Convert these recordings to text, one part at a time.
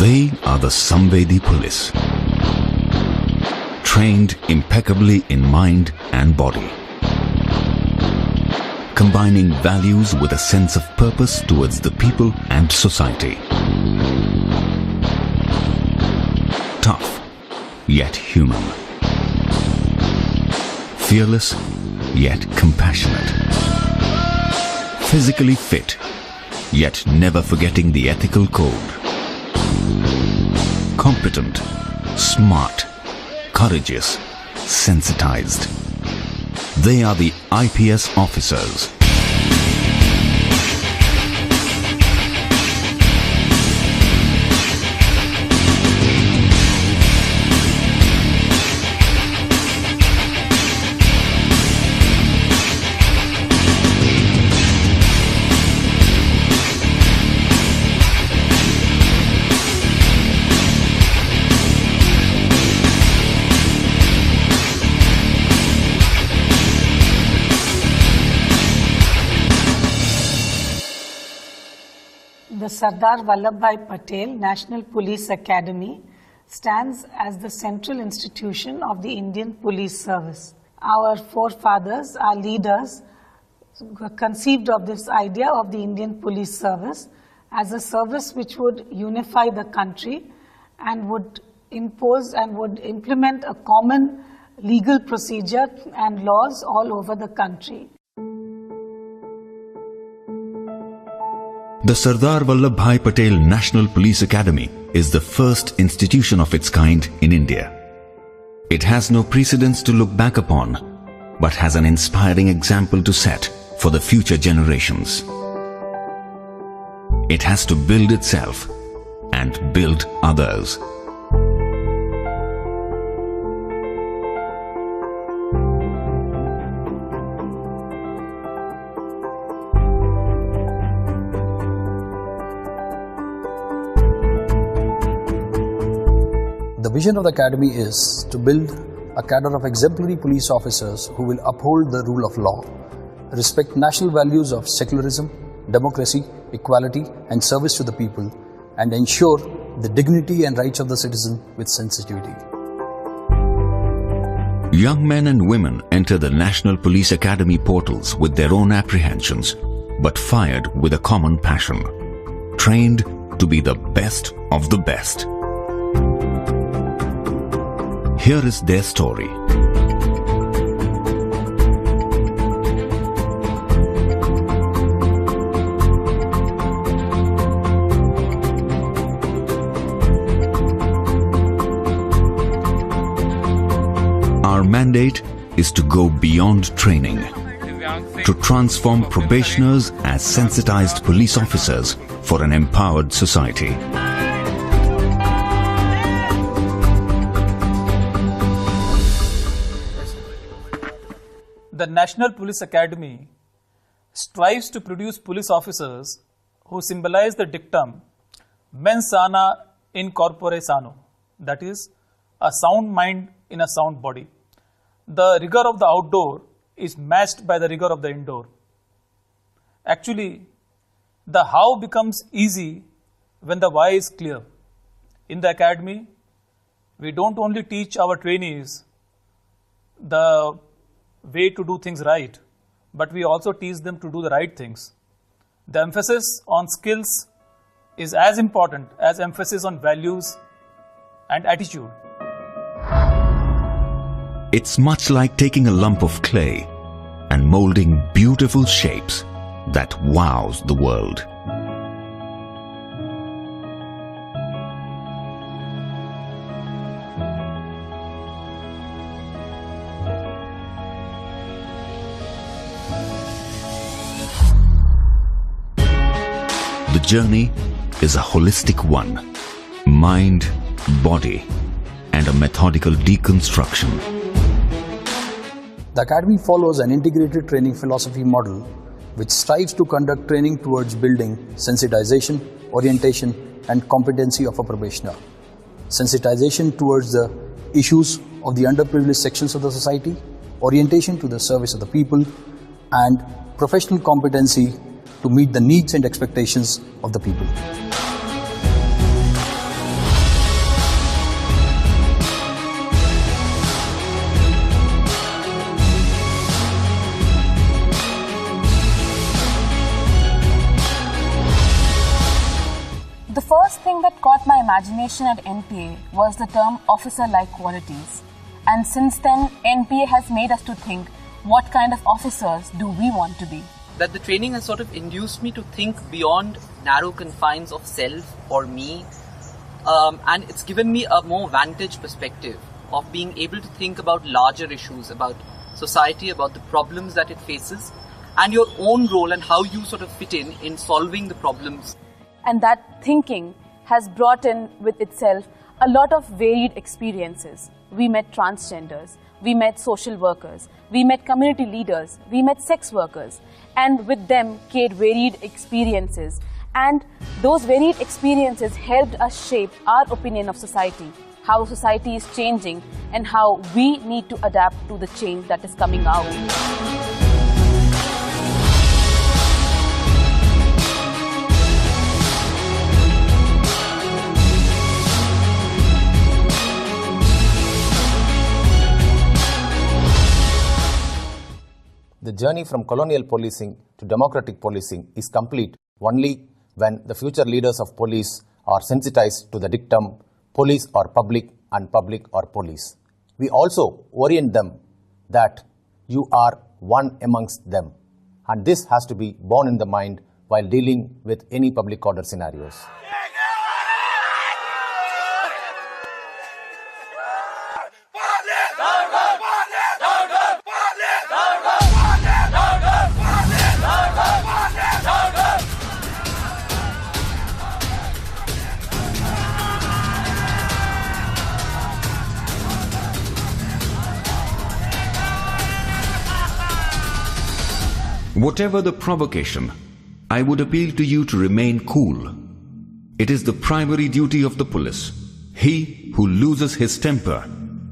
They are the Samvedi police, trained impeccably in mind and body, combining values with a sense of purpose towards the people and society. Tough, yet human. Fearless, yet compassionate. Physically fit, yet never forgetting the ethical code. Competent, smart, courageous, sensitized. They are the IPS officers. The Sardar Vallabhbhai Patel National Police Academy stands as the central institution of the Indian Police Service. Our forefathers, our leaders, conceived of this idea of the Indian Police Service as a service which would unify the country and would impose and would implement a common legal procedure and laws all over the country. The Sardar Vallabhbhai Patel National Police Academy is the first institution of its kind in India. It has no precedents to look back upon, but has an inspiring example to set for the future generations. It has to build itself and build others. The vision of the Academy is to build a cadre of exemplary police officers who will uphold the rule of law, respect national values of secularism, democracy, equality and service to the people, and ensure the dignity and rights of the citizen with sensitivity. Young men and women enter the National Police Academy portals with their own apprehensions, but fired with a common passion, trained to be the best of the best. Here is their story. Our mandate is to go beyond training, to transform probationers as sensitized police officers for an empowered society. The National Police Academy strives to produce police officers who symbolize the dictum mens sana in corpore sano, that is, a sound mind in a sound body. The rigor of the outdoor is matched by the rigor of the indoor. Actually, the how becomes easy when the why is clear. In the academy, we don't only teach our trainees the way to do things right, but we also teach them to do the right things. The emphasis on skills is as important as emphasis on values and attitude. It's much like taking a lump of clay and molding beautiful shapes that wows the world. The journey is a holistic one, mind, body, and a methodical deconstruction. The Academy follows an integrated training philosophy model which strives to conduct training towards building sensitization, orientation, and competency of a probationer. Sensitization towards the issues of the underprivileged sections of the society, orientation to the service of the people, and professional competency to meet the needs and expectations of the people. imagination at NPA was the term officer-like qualities. And since then, NPA has made us to think, what kind of officers do we want to be? That the training has sort of induced me to think beyond narrow confines of self or me, and it's given me a more vantage perspective of being able to think about larger issues, about society, about the problems that it faces, and your own role and how you sort of fit in solving the problems. And that thinking has brought in with itself a lot of varied experiences. We met transgenders, we met social workers, we met community leaders, we met sex workers, and with them came varied experiences. And those varied experiences helped us shape our opinion of society, how society is changing, and how we need to adapt to the change that is coming our way. The journey from colonial policing to democratic policing is complete only when the future leaders of police are sensitized to the dictum, police are public and public are police. We also orient them that you are one amongst them, and this has to be borne in the mind while dealing with any public order scenarios. Whatever the provocation, I would appeal to you to remain cool. It is the primary duty of the police. He who loses his temper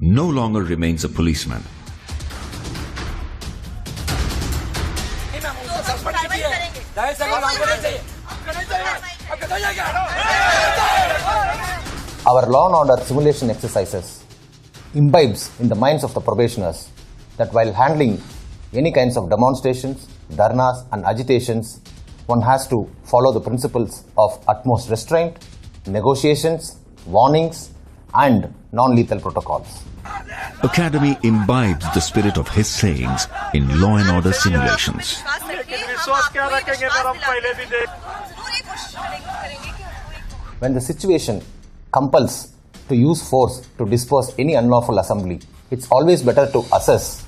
no longer remains a policeman. Our law and order simulation exercises imbibes in the minds of the probationers that while handling any kinds of demonstrations, dharnas and agitations, one has to follow the principles of utmost restraint, negotiations, warnings and non-lethal protocols. Academy imbibes the spirit of his sayings in law and order simulations. When the situation compels to use force to disperse any unlawful assembly, it's always better to assess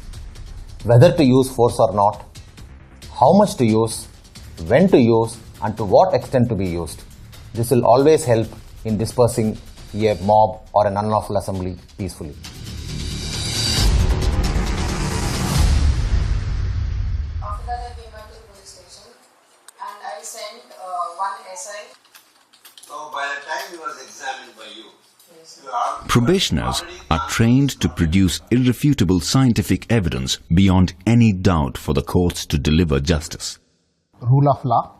whether to use force or not, how much to use, when to use, and to what extent to be used. This will always help in dispersing a mob or an unlawful assembly peacefully. After that, I came back to the police station and I sent one essay. So by the time he was examined by you, Probationers are trained to produce irrefutable scientific evidence beyond any doubt for the courts to deliver justice. Rule of law,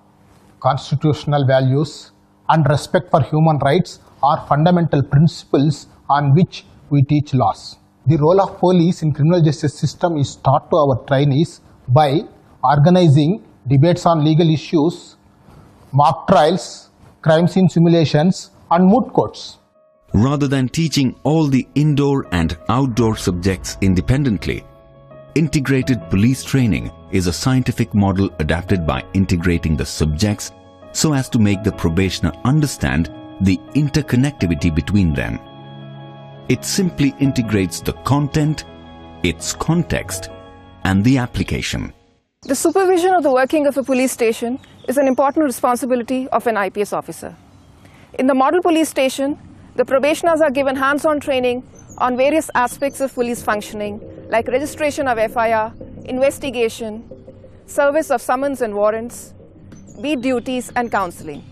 constitutional values, and respect for human rights are fundamental principles on which we teach laws. The role of police in criminal justice system is taught to our trainees by organizing debates on legal issues, mock trials, crime scene simulations, and moot courts. Rather than teaching all the indoor and outdoor subjects independently, integrated police training is a scientific model adapted by integrating the subjects so as to make the probationer understand the interconnectivity between them. It simply integrates the content, its context, and the application. The supervision of the working of a police station is an important responsibility of an IPS officer. In the model police station, the probationers are given hands-on training on various aspects of police functioning like registration of FIR, investigation, service of summons and warrants, beat duties and counseling.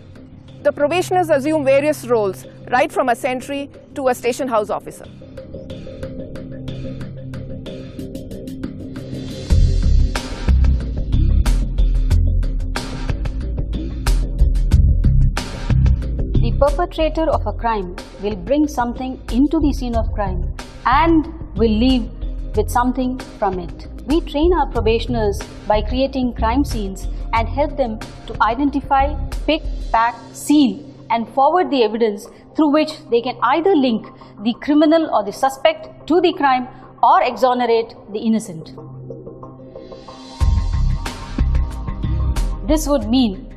The probationers assume various roles right from a sentry to a station house officer. The perpetrator of a crime will bring something into the scene of crime and will leave with something from it. We train our probationers by creating crime scenes and help them to identify, pick, pack, seal and forward the evidence through which they can either link the criminal or the suspect to the crime or exonerate the innocent. This would mean,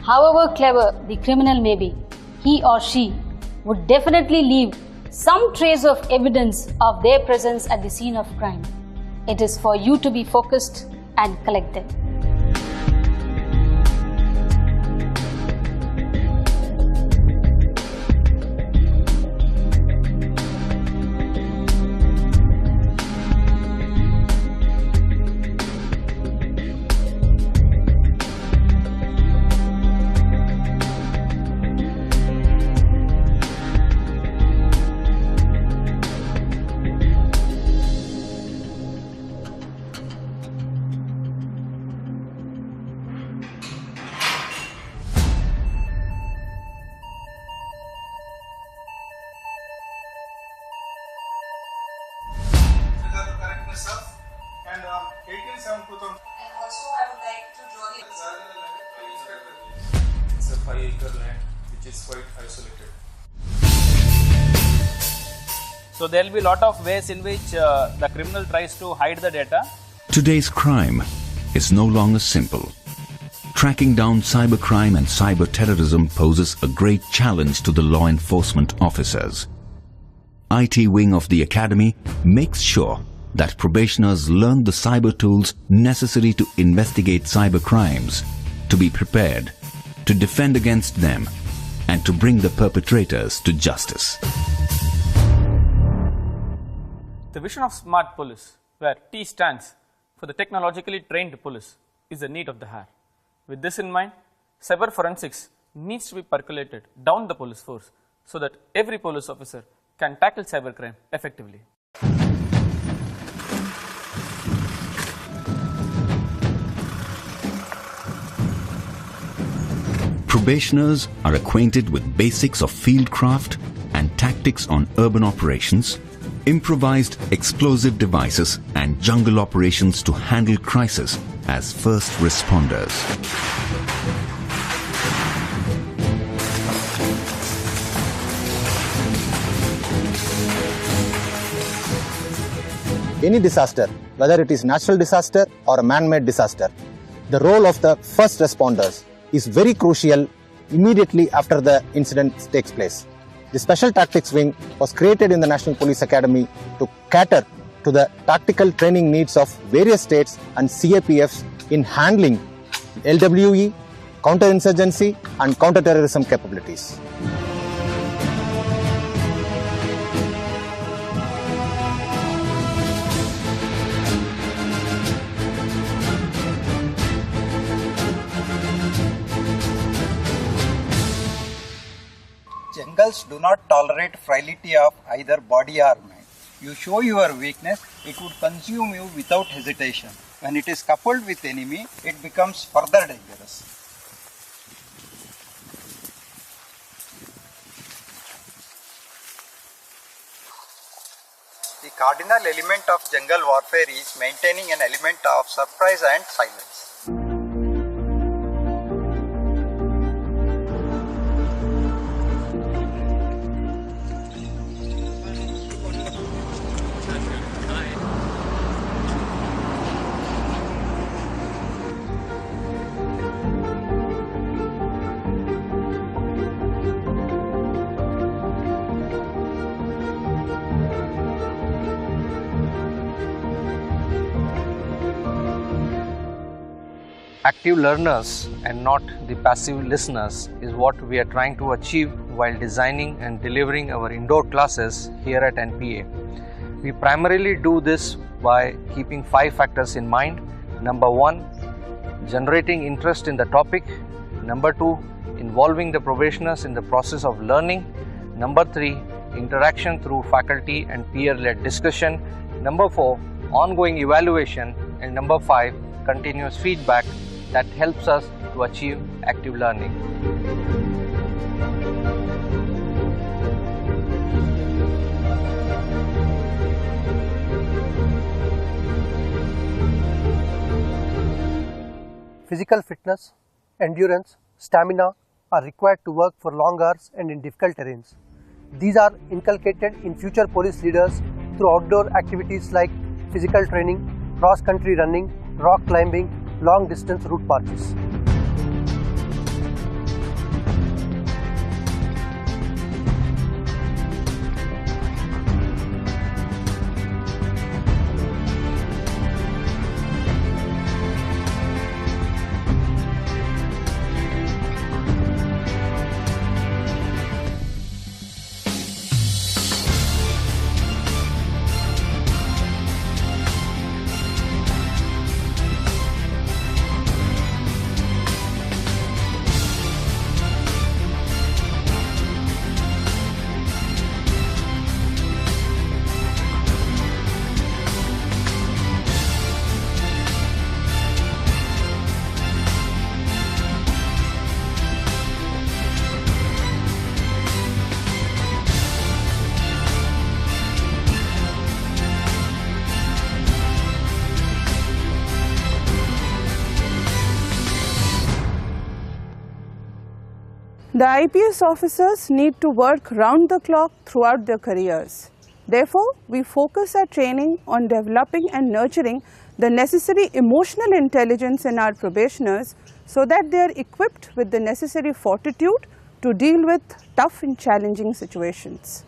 however clever the criminal may be, he or she would definitely leave some trace of evidence of their presence at the scene of crime. It is for you to be focused and collect them. And 18/7/2000. And also I would like to draw the It's a 5-acre land which is quite isolated. So there will be a lot of ways in which the criminal tries to hide the data. Today's crime is no longer simple. Tracking down cybercrime and cyber terrorism poses a great challenge to the law enforcement officers. IT wing of the academy makes sure that probationers learn the cyber tools necessary to investigate cyber crimes, to be prepared, to defend against them, and to bring the perpetrators to justice. The vision of smart police, where T stands for the technologically trained police, is the need of the hour. With this in mind, cyber forensics needs to be percolated down the police force so that every police officer can tackle cybercrime effectively. Probationers are acquainted with basics of fieldcraft and tactics on urban operations, improvised explosive devices and jungle operations to handle crisis as first responders. Any disaster, whether it is natural disaster or a man-made disaster, the role of the first responders is very crucial immediately after the incident takes place. The Special Tactics Wing was created in the National Police Academy to cater to the tactical training needs of various states and CAPFs in handling LWE, counterinsurgency and counterterrorism capabilities. Jungles do not tolerate frailty of either body or mind. You show your weakness, it would consume you without hesitation. When it is coupled with enemy, it becomes further dangerous. The cardinal element of jungle warfare is maintaining an element of surprise and silence. Active learners and not the passive listeners is what we are trying to achieve while designing and delivering our indoor classes here at NPA. We primarily do this by keeping 5 factors in mind. Number 1, generating interest in the topic. Number 2, involving the probationers in the process of learning. Number 3, interaction through faculty and peer-led discussion. Number 4, ongoing evaluation. And number 5, continuous feedback that helps us to achieve active learning. Physical fitness, endurance, stamina are required to work for long hours and in difficult terrains. These are inculcated in future police leaders through outdoor activities like physical training, cross-country running, rock climbing, long-distance route marches. The IPS officers need to work round the clock throughout their careers. Therefore, we focus our training on developing and nurturing the necessary emotional intelligence in our probationers so that they are equipped with the necessary fortitude to deal with tough and challenging situations.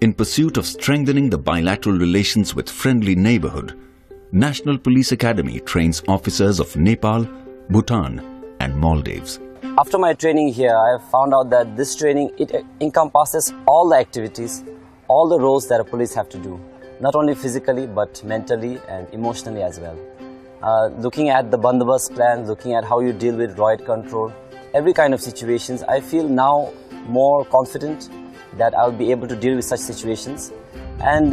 In pursuit of strengthening the bilateral relations with friendly neighborhood, National Police Academy trains officers of Nepal, Bhutan, and Maldives. After my training here, I have found out that this training, it encompasses all the activities, all the roles that a police have to do, not only physically but mentally and emotionally as well. Looking at the bandobast plan, looking at how you deal with riot control, every kind of situations, I feel now more confident that I'll be able to deal with such situations. And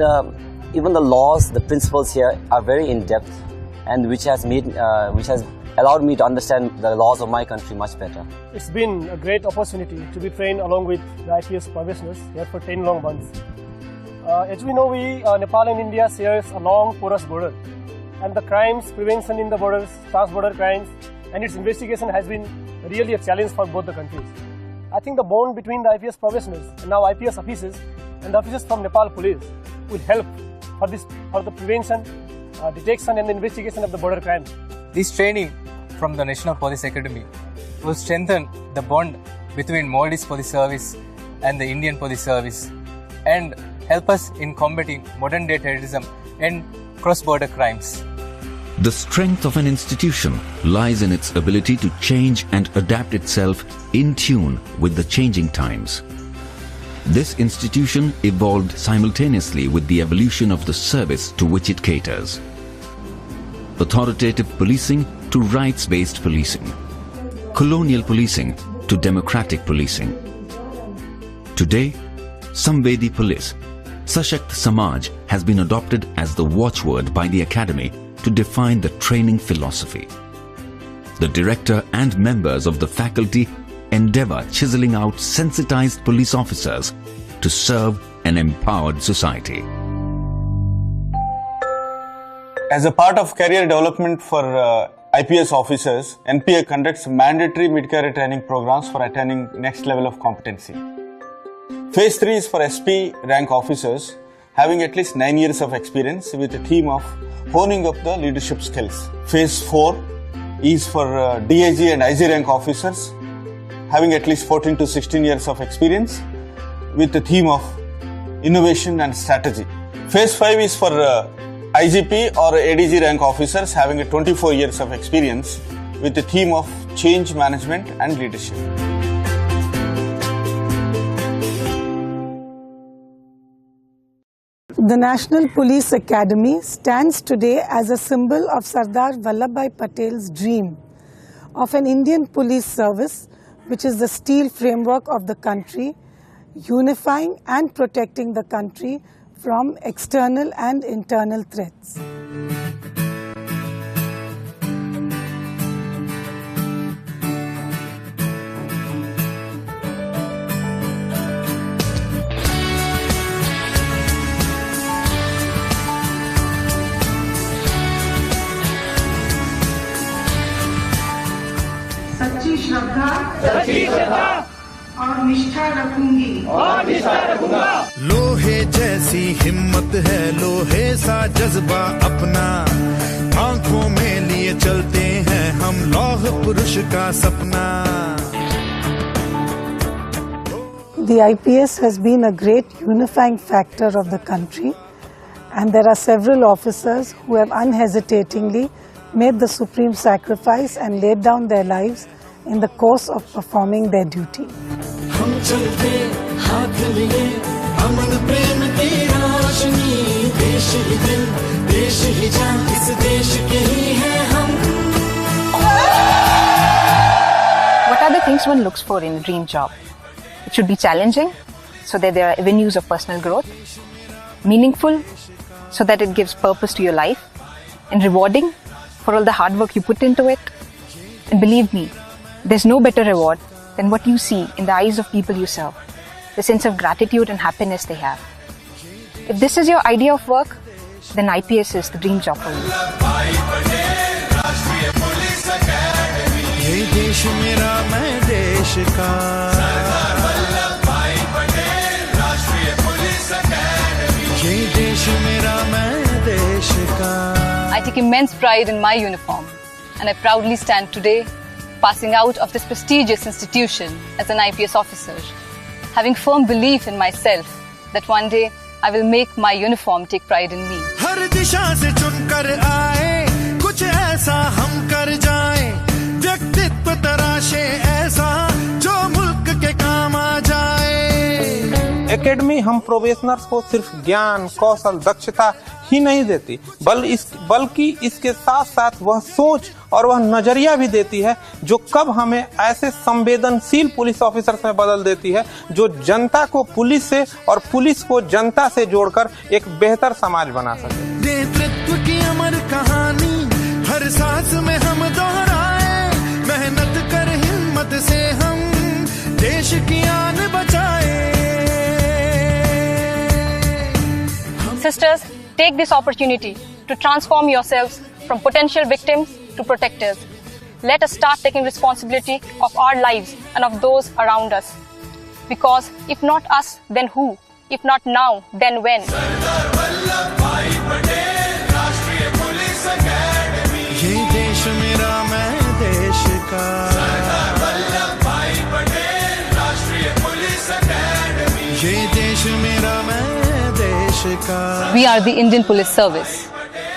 even the laws, the principles here are very in-depth, and which has allowed me to understand the laws of my country much better. It's been a great opportunity to be trained along with the IPS probationers here for 10 long months. As we know, Nepal and India shares a long porous border, and the crimes prevention in the borders, trans-border crimes, and its investigation has been really a challenge for both the countries. I think the bond between the IPS probationers and now IPS officers and the officers from Nepal Police will help for the prevention, detection and investigation of the border crimes. This training from the National Police Academy will strengthen the bond between Maldives Police Service and the Indian Police Service and help us in combating modern day terrorism and cross-border crimes. The strength of an institution lies in its ability to change and adapt itself in tune with the changing times. This institution evolved simultaneously with the evolution of the service to which it caters. Authoritative policing to rights-based policing, colonial policing to democratic policing. Today, Samvedi Police, Sashakt Samaj has been adopted as the watchword by the Academy to define the training philosophy. The director and members of the faculty endeavor chiseling out sensitized police officers to serve an empowered society. As a part of career development for IPS officers, NPA conducts mandatory mid-career training programs for attaining next level of competency. Phase 3 is for SP rank officers having at least 9 years of experience with a theme of honing up the leadership skills. Phase 4 is for DAG and IG rank officers having at least 14 to 16 years of experience with the theme of innovation and strategy. Phase 5 is for IGP or ADG rank officers having a 24 years of experience with the theme of change management and leadership. The National Police Academy stands today as a symbol of Sardar Vallabhbhai Patel's dream of an Indian police service which is the steel framework of the country, unifying and protecting the country from external and internal threats. सच्ची श्रद्धा और निष्ठा रखूंगा। लोहे जैसी हिम्मत है, लोहे सा जज्बा अपना, आंखों में लिए चलते हैं हम लौह पुरुष का सपना। The IPS has been a great unifying factor of the country, and there are several officers who have unhesitatingly made the supreme sacrifice and laid down their lives in the course of performing their duty. हम चलते हाथ लिए अमन प्रेम की रोशनी, देश ही दिल देश ही जान, इस देश के ही हैं हम। What are the things one looks for in a dream job? It should be challenging, so that there are avenues of personal growth, meaningful, so that it gives purpose to your life, and rewarding for all the hard work you put into it. And believe me, there's no better reward than what you see in the eyes of people you serve, the sense of gratitude and happiness they have. If this is your idea of work, then IPS is the dream job for you. ये देश मेरा मैं देश का, ये देश मेरा मैं देश का। I take immense pride in my uniform, and I proudly stand today passing out of this prestigious institution as an IPS officer, having firm belief in myself that one day I will make my uniform take pride in me. हर दिशा से चुनकर आए, कुछ ऐसा हम कर जाएं, व्यक्तित्व तराशे ऐसा जो मुल्क के काम आ जाए। एकेडमी हम प्रोबेशनर्स को सिर्फ ज्ञान, कौशल, दक्षता ही नहीं देती, बल्कि इसके साथ साथ वह सोच और वह नजरिया भी देती है जो कब हमें ऐसे संवेदनशील पुलिस ऑफिसर्स में बदल देती है जो जनता को पुलिस से और पुलिस को जनता से जोड़कर एक बेहतर समाज बना सके। नेतृत्व की अमर कहानी हर सांस में हम दोहराए, मेहनत कर हिम्मत से हम देश की आन बचाए। Sisters, take this opportunity to transform yourselves from potential victims to protectors. Let us start taking responsibility of our lives and of those around us. Because if not us, then who? If not now, then when? ये देश मेरा मैं देश का, ये देश मेरा मैं देश का। We are the Indian Police Service.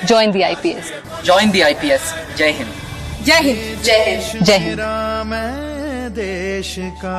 Join the IPS. Join the IPS. Jai Hind. Jai Hind. Jai Hind. Jai Hind. मेरा मैं देश का।